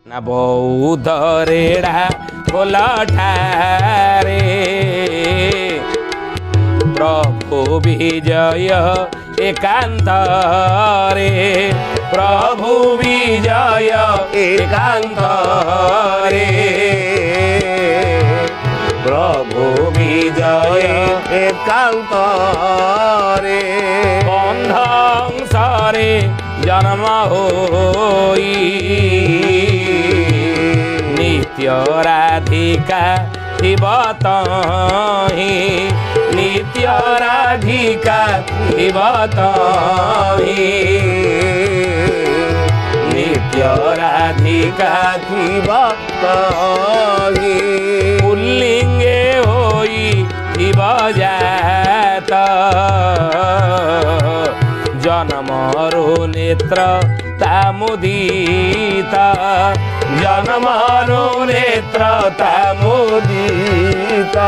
ना बौद्ध रेड़ा कोलठारे प्रभु विजय एकांत रे प्रभु विजय एकांत रे प्रभु विजय एकांत रे बंधंसरे जन्म होई नित्य राधिका शिव तहि नित्य राधिका शिव तहि नित्य राधिका शिव तहि पुल्लिंगे होई शिव जात जन्मरो नेत्र तामुदीता जन्मरो नेत्र तामुदीता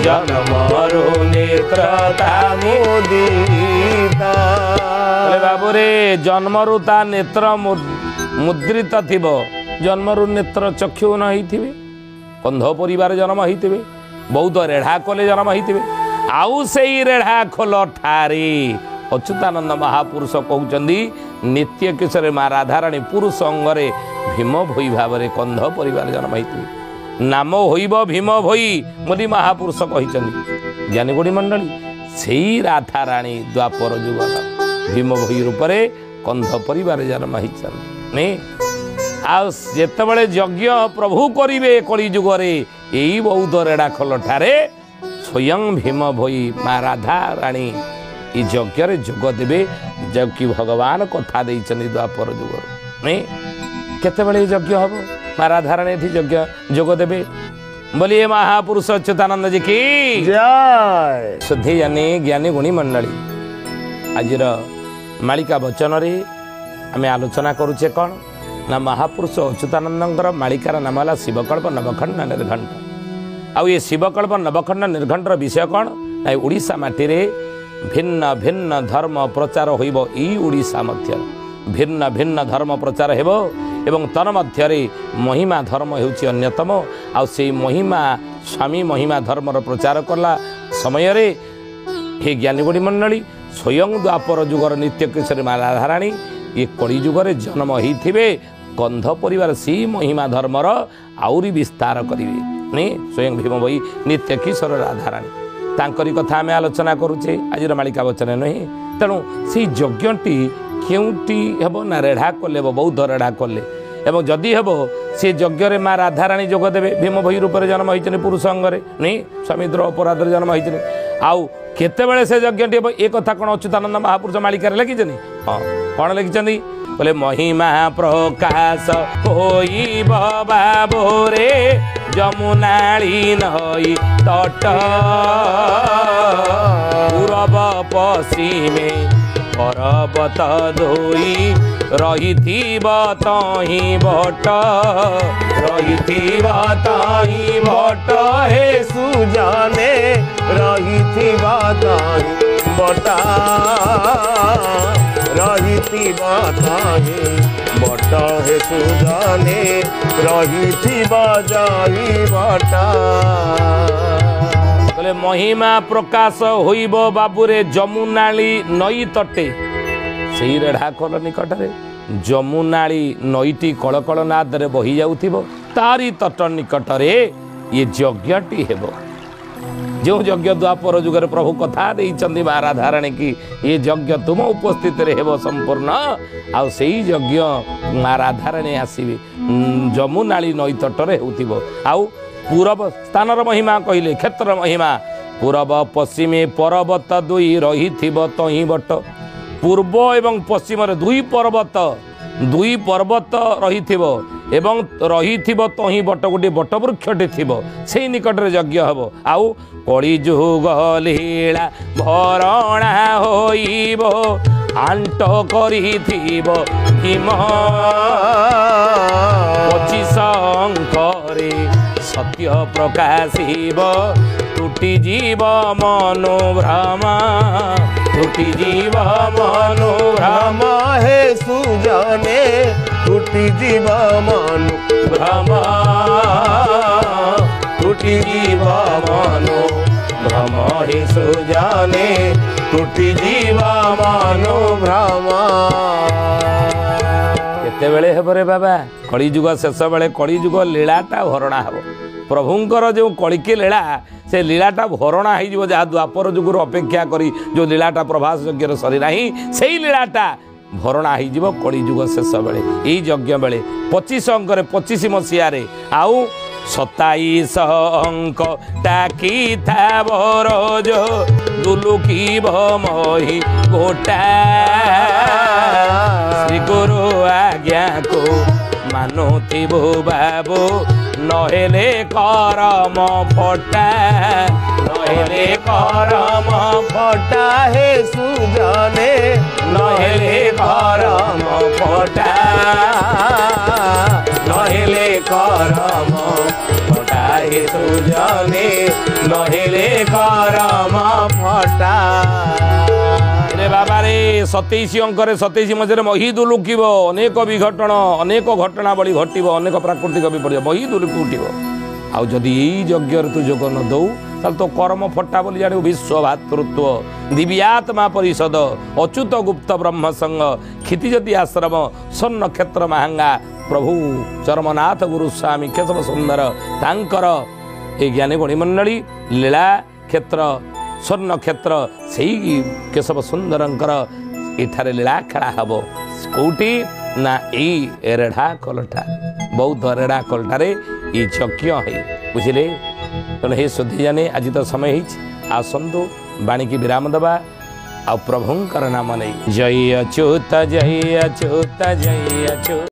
जन्मरो नेत्र तामुदीता बाबू रे जन्मरु ता नेत्र मुद्रित थिब जन्मरु नेत्र चक्षु न होइथिबे कंध परिवार जन्म होइथिबे बहुत रेढ़ा कोले जन्म होइथिबे आउ सेई रेढ़ा खोल ठारे अच्युतानंद महापुरुष कहउचंदी नित्य किशोर माँ राधाराणी पुरुष अंगरे भीम भोई भाव कंध परिवार जन्म होइथिबे नाम होइब भीम भोई मोदी महापुरुष कहिचंदी ज्ञानीगुणी मंडली सेई राधाराणी द्वापर जुगर भीम भोई रूप से कंध परिवार जन्म होइचंदी आतबले यज्ञ प्रभु करिवे कली जुगरे यही बौद्ध रेड़ा खोल ठारे स्वयं भीम भोई माँ राधा राणी ये यज्ञ जोग देवे जबकि भगवान कथा देइचंदी द्वापर जुगर नहीं केतेबेले यज्ञ हम माँ राधा राणी यज्ञ जोग देवे बोलिए महापुरुष अच्युतानंद जी की जय शुद्धि जानी ज्ञानी गुणी मंडली आजिर मालिका वचन रे आम आलोचना करुचे कौन ना महापुरुष अच्युतानंद मालिकार नाम है शिवकल्प नवखंड निर्घंट आउ ये शिवकल्प नवखंड निर्घंटर विषय कौन ना ओडिशा माटी रे भिन्न भिन्न धर्म प्रचार होइब ई ओडिशा मध्य भिन्न भिन्न धर्म प्रचार हेबो एवं तन मध्य महिमा धर्म हेउची अन्यतम आउ से महिमा स्वामी महिमा धर्मर प्रचार कला समय रे हे ज्ञानीगुणी मंडली स्वयं द्वापर जुगर नित्य किशोर माँ राधाराणी ये कली जुगरे जन्म होइथिबे कंध परिवार सी महिमा धर्मर आउरी विस्तार करिवे नहीं स्वयं भीम भोई नित्य किशोर राधाराणी तांकरी कथा आम आलोचना करुचे आज मालिका वचन नुहे तेणु से यज्ञटी केउटी हेब ना रेढ़ा कले बौद्ध रेढ़ा कले एवं जदि हेब से यज्ञ माँ राधाराणी जोग देवे भीम भोई रूप से जन्म होइछन पुरुष अंगरे नहीं स्वामीद्र अपराध जन्म होइछन आउ केतेबेले से यज्ञटी हे ए कथा कौन अच्युतानंद महापुरुष मालिकार लिखिछन हाँ कौन लिखिछन बोले महिमा प्रकाश होई बाबोरे जमुनाली नई तट पूरब पश्चिमे पर्वत धोई रही तही बट रही बट हे सुजाने रही तही बटा रही बट हे सुजाने रही जाई बटा बोले महिमा प्रकाश होइब बाबूरे जमुनाली नई तटे से रेढ़ाखोल निकट में जमुनाली नईटी कलकल नादरे बही जाउथिबो तारी तट निकट में ये यज्ञटी हेब जो यज्ञ द्वापर जुगर प्रभु कथा देइचंदी माँ राधाराणी की ये यज्ञ तुम उपस्थित हेब संपूर्ण आउ सेई यज्ञ माँ राधाराणी आसीबे जमुनाली नई तटरे होउथिबो आउ पूरब स्थानर महिमा कहले क्षेत्र महिमा पूरब पश्चिमे पर्वत दुई रही तही बट पूर्व एवं पश्चिम दुई पर्वत रही एवं रही तही बट गोटे बट वृक्षटे थी से निकट में यज्ञ हम आउ कली जुग लीला भरणा होइब आंट करी भीम 25 अंकरे सत्य प्रकाशिब टूटी जीव मनोभ्रम टूटी जीव मनोभ्रम हे सुजने ତୁଟି ଯିବ ମନୁ ଭ୍ରମ ତୁଟି ଯିବ ମନୁ ଭ୍ରମ ହି ସୁଜାନେ ତୁଟି ଯିବ ମନୁ ଭ୍ରମ। କେତେବେଳେ ହେବ ରେ ବାବା? କଳିଯୁଗ ଶେଷ ବେଳେ କଳିଯୁଗ ଲୀଳାଟା ଭରଣା ହେବ। ପ୍ରଭୁଙ୍କର ଯେଉଁ କଳିକି ଲୀଳା ସେ ଲୀଳାଟା ଭରଣା ହେଇଯିବ, ଯାହା ଦ୍ୱାପର ଯୁଗରୁ ଅପେକ୍ଷା କରି ଯେଉଁ ଲୀଳାଟା ପ୍ରଭାସ ଯଜ୍ଞରେ ସରିନାହିଁ ସେଇ ଲୀଳାଟା ଭରଣା ହେଇଯିବ କଳିଯୁଗ ଶେଷ ବେଳେ, ଏଇ ଯଜ୍ଞ ବେଳେ 25 ଅଙ୍କରେ 25 ମସିହାରେ। ଆଉ 27 ଅଙ୍କ ଡାକିଥାବ ରଜ ଦୁଲୁକିବ ମହି ଗୋଟା ଶ୍ରୀ ଗୁରୁ ଆଜ୍ଞାକୁ ମାନୁଥିବୁ ବାବୁ ନହେଲେ କରମ ଫଟା ନହେଲେ କରମ ଫଟା ହେ ସୁଜାନେ ନହେଲେ କରମ ଫଟା ନହେଲେ କରମ ଫଟା ହେ ସୁଜାନେ ନହେଲେ କରମ ଫଟା। ରେ ବାବା ରେ 27 ଅଙ୍କରେ 27 ମସିହାରେ ମହି ଦୁଲୁକିବ, ଅନେକ ବିଘଟଣ ଅନେକ ଘଟଣାବଳୀ ଘଟିବ, ଅନେକ ପ୍ରାକୃତିକ ବିପର୍ଯ୍ୟୟ, ମହି ଦୁଲୁକି ଉଠିବ। ଆଉ ଯଦି ଏଇ ଯଜ୍ଞରେ ତୁ ଯୋଗ ନ ଦଉ ତାହେଲେ ତ କର୍ମ ଫଟା ବୋଲି ଜାଣିବୁ। ବିଶ୍ୱ ଭାତୃତ୍ୱ ଦିବ୍ୟାତ୍ମା ପରିଷଦ ଅଚ୍ୟୁତ ଗୁପ୍ତ ବ୍ରହ୍ମ ସଂଘ କ୍ଷିତିଜ୍ୟୋତି ଆଶ୍ରମ ସ୍ୱର୍ଣ୍ଣ କ୍ଷେତ୍ର ମାହାଙ୍ଗା ପ୍ରଭୁ ଚରମନାଥ ଗୁରୁ ସ୍ୱାମୀ କେଶବ ସୁନ୍ଦର ତାଙ୍କର ଏ ଜ୍ଞାନୀ ଗଣିମଣ୍ଡଳୀ ଲୀଳା କ୍ଷେତ୍ର ସ୍ୱର୍ଣ୍ଣ କ୍ଷେତ୍ର ସେଇ କେଶବ ସୁନ୍ଦରଙ୍କର ଏଠାରେ ଲୀଳା ଖେଳା ହେବ। କେଉଁଠି ନା ଏଇ ରେଢ଼ା କଲଟା ବୌଦ୍ଧ ରେଢ଼ା କଲଟାରେ ଏଇ ଯଜ୍ଞ ହେଇ ବୁଝିଲେ। ତେଣୁ ହେ ସୁଧୀଜାନେ ଆଜି ତ ସମୟ ହେଇଛି, ଆସନ୍ତୁ ବାଣୀକି ବିରାମ ଦେବା ଆଉ ପ୍ରଭୁଙ୍କର ନାମ ନେଇ ଜୟ ଅଚ୍ୟୁତ ଜୟ ଅଚ୍ୟୁତ ଜୟ ଅଚ୍ୟୁତ।